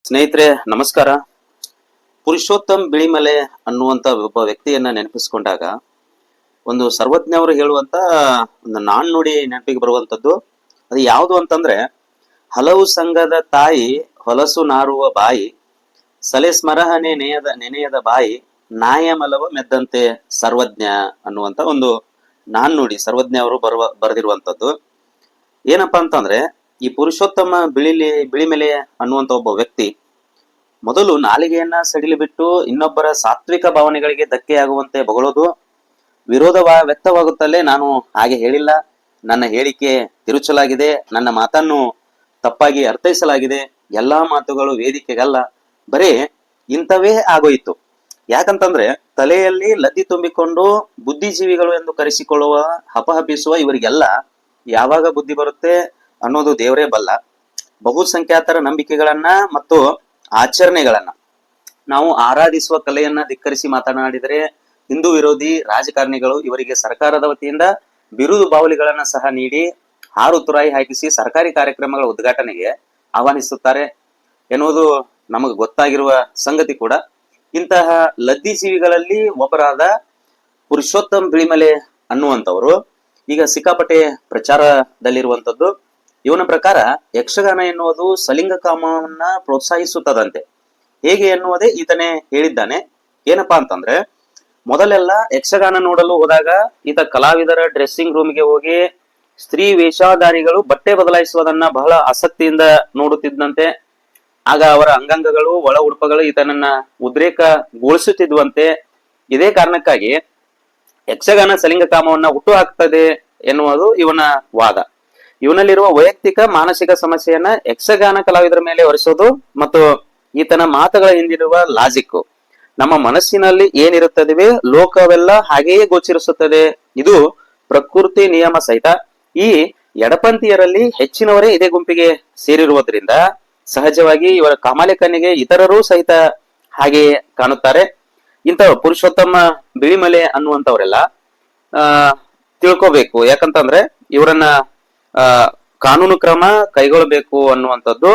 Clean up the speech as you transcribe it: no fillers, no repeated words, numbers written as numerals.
ಸ್ನೇಹಿತರೆ ನಮಸ್ಕಾರ. ಪುರುಷೋತ್ತಮ್ ಬಿಳಿಮಲೆ ಅನ್ನುವಂತ ಒಬ್ಬ ವ್ಯಕ್ತಿಯನ್ನ ನೆನಪಿಸಿಕೊಂಡಾಗ ಒಂದು ಸರ್ವಜ್ಞವರು ಹೇಳುವಂತ ಒಂದು ನಾಣ್ಣುಡಿ ನೆನಪಿಗೆ ಬರುವಂತದ್ದು. ಅದು ಯಾವುದು ಅಂತಂದ್ರೆ, ಹಲವು ಸಂಘದ ತಾಯಿ ಹೊಲಸು ನಾರುವ ಬಾಯಿ, ಸಲೆ ಸ್ಮರಹನೆ ನೆನೆಯದ ಬಾಯಿ, ನಾಯಮಲವ ಮೆದ್ದಂತೆ ಸರ್ವಜ್ಞ ಅನ್ನುವಂತ ಒಂದು ನಾಣ್ಣುಡಿ ಸರ್ವಜ್ಞ ಅವರು ಬರೆದಿರುವಂತದ್ದು. ಏನಪ್ಪಾ ಅಂತಂದ್ರೆ, ಈ ಪುರುಷೋತ್ತಮ ಬಿಳಿಮೆಲೆ ಅನ್ನುವಂತ ಒಬ್ಬ ವ್ಯಕ್ತಿ ಮೊದಲು ನಾಲಿಗೆಯನ್ನ ಸಡಿಲಿ ಬಿಟ್ಟು ಇನ್ನೊಬ್ಬರ ಸಾತ್ವಿಕ ಭಾವನೆಗಳಿಗೆ ಧಕ್ಕೆಯಾಗುವಂತೆ ಬಗಳೋದು, ವಿರೋಧ ವ್ಯಕ್ತವಾಗುತ್ತಲೇ ನಾನು ಹಾಗೆ ಹೇಳಿಲ್ಲ, ನನ್ನ ಹೇಳಿಕೆ ತಿರುಚಲಾಗಿದೆ, ನನ್ನ ಮಾತನ್ನು ತಪ್ಪಾಗಿ ಅರ್ಥೈಸಲಾಗಿದೆ, ಎಲ್ಲಾ ಮಾತುಗಳು ವೇದಿಕೆಗಲ್ಲ, ಬರೀ ಇಂಥವೇ ಆಗೋಯಿತು. ಯಾಕಂತಂದ್ರೆ ತಲೆಯಲ್ಲಿ ಲದ್ದಿ ತುಂಬಿಕೊಂಡು ಬುದ್ಧಿಜೀವಿಗಳು ಎಂದು ಕರೆಸಿಕೊಳ್ಳುವ ಹಪಹಪಿಸುವ ಇವರಿಗೆಲ್ಲ ಯಾವಾಗ ಬುದ್ಧಿ ಬರುತ್ತೆ ಅನ್ನೋದು ದೇವರೇ ಬಲ್ಲ. ಬಹುಸಂಖ್ಯಾತರ ನಂಬಿಕೆಗಳನ್ನ ಮತ್ತು ಆಚರಣೆಗಳನ್ನ ನಾವು ಆರಾಧಿಸುವ ಕಲೆಯನ್ನ ಧಿಕ್ಕರಿಸಿ ಮಾತನಾಡಿದರೆ ಹಿಂದೂ ವಿರೋಧಿ ರಾಜಕಾರಣಿಗಳು ಇವರಿಗೆ ಸರ್ಕಾರದ ವತಿಯಿಂದ ಬಿರುದು ಬಾವಲಿಗಳನ್ನ ಸಹ ನೀಡಿ ಹಾರು ತುರಾಯಿ ಹಾಕಿಸಿ ಸರ್ಕಾರಿ ಕಾರ್ಯಕ್ರಮಗಳ ಉದ್ಘಾಟನೆಗೆ ಆಹ್ವಾನಿಸುತ್ತಾರೆ ಎನ್ನುವುದು ನಮಗೆ ಗೊತ್ತಾಗಿರುವ ಸಂಗತಿ ಕೂಡ. ಇಂತಹ ಲದ್ದಿ ಜೀವಿಗಳಲ್ಲಿ ಒಬ್ಬರಾದ ಪುರುಷೋತ್ತಮ್ ಬಿಳಿಮಲೆ ಅನ್ನುವಂಥವರು ಈಗ ಸಿಕ್ಕಾಪಟ್ಟೆ ಪ್ರಚಾರದಲ್ಲಿರುವಂತದ್ದು. ಇವನ ಪ್ರಕಾರ ಯಕ್ಷಗಾನ ಎನ್ನುವುದು ಸಲಿಂಗಕಾಮವನ್ನ ಪ್ರೋತ್ಸಾಹಿಸುತ್ತದಂತೆ. ಹೇಗೆ ಎನ್ನುವುದೇ ಈತನೇ ಹೇಳಿದ್ದಾನೆ. ಏನಪ್ಪಾ ಅಂತಂದ್ರೆ, ಮೊದಲೆಲ್ಲ ಯಕ್ಷಗಾನ ನೋಡಲು ಹೋದಾಗ ಈತ ಕಲಾವಿದರ ಡ್ರೆಸ್ಸಿಂಗ್ ರೂಮ್ಗೆ ಹೋಗಿ ಸ್ತ್ರೀ ವೇಷಧಾರಿಗಳು ಬಟ್ಟೆ ಬದಲಾಯಿಸುವುದನ್ನ ಬಹಳ ಆಸಕ್ತಿಯಿಂದ ನೋಡುತ್ತಿದ್ದಂತೆ. ಆಗ ಅವರ ಅಂಗಾಂಗಗಳು ಒಳ ಉಡುಪಗಳು ಈತನನ್ನ ಉದ್ರೇಕಗೊಳಿಸುತ್ತಿದ್ವಂತೆ. ಇದೇ ಕಾರಣಕ್ಕಾಗಿ ಯಕ್ಷಗಾನ ಸಲಿಂಗಕಾಮವನ್ನ ಹುಟ್ಟು ಹಾಕ್ತದೆ ಎನ್ನುವುದು ಇವನ ವಾದ. ಇವನಲ್ಲಿರುವ ವೈಯಕ್ತಿಕ ಮಾನಸಿಕ ಸಮಸ್ಯೆಯನ್ನ ಯಕ್ಷಗಾನ ಕಲಾವಿದರ ಮೇಲೆ ಹೊರಿಸೋದು ಮತ್ತು ಈತನ ಮಾತುಗಳ ಹಿಂದಿರುವ ಲಾಜಿಕ್, ನಮ್ಮ ಮನಸ್ಸಿನಲ್ಲಿ ಏನಿರುತ್ತದೆವೇ ಲೋಕವೆಲ್ಲ ಹಾಗೆಯೇ ಗೋಚರಿಸುತ್ತದೆ, ಇದು ಪ್ರಕೃತಿ ನಿಯಮ ಸಹಿತ. ಈ ಎಡಪಂಥೀಯರಲ್ಲಿ ಹೆಚ್ಚಿನವರೇ ಇದೇ ಗುಂಪಿಗೆ ಸೇರಿರುವುದರಿಂದ ಸಹಜವಾಗಿ ಇವರ ಕಾಮಾಲೆ ಕಣ್ಣಿಗೆ ಇತರರೂ ಸಹಿತ ಹಾಗೆಯೇ ಕಾಣುತ್ತಾರೆ. ಇಂಥ ಪುರುಷೋತ್ತಮ ಬಿಳಿಮಲೆ ಅನ್ನುವಂಥವರೆಲ್ಲ ತಿಳ್ಕೋಬೇಕು. ಯಾಕಂತಂದ್ರೆ ಇವರನ್ನ ಕಾನೂನು ಕ್ರಮ ಕೈಗೊಳ್ಳಬೇಕು ಅನ್ನುವಂಥದ್ದು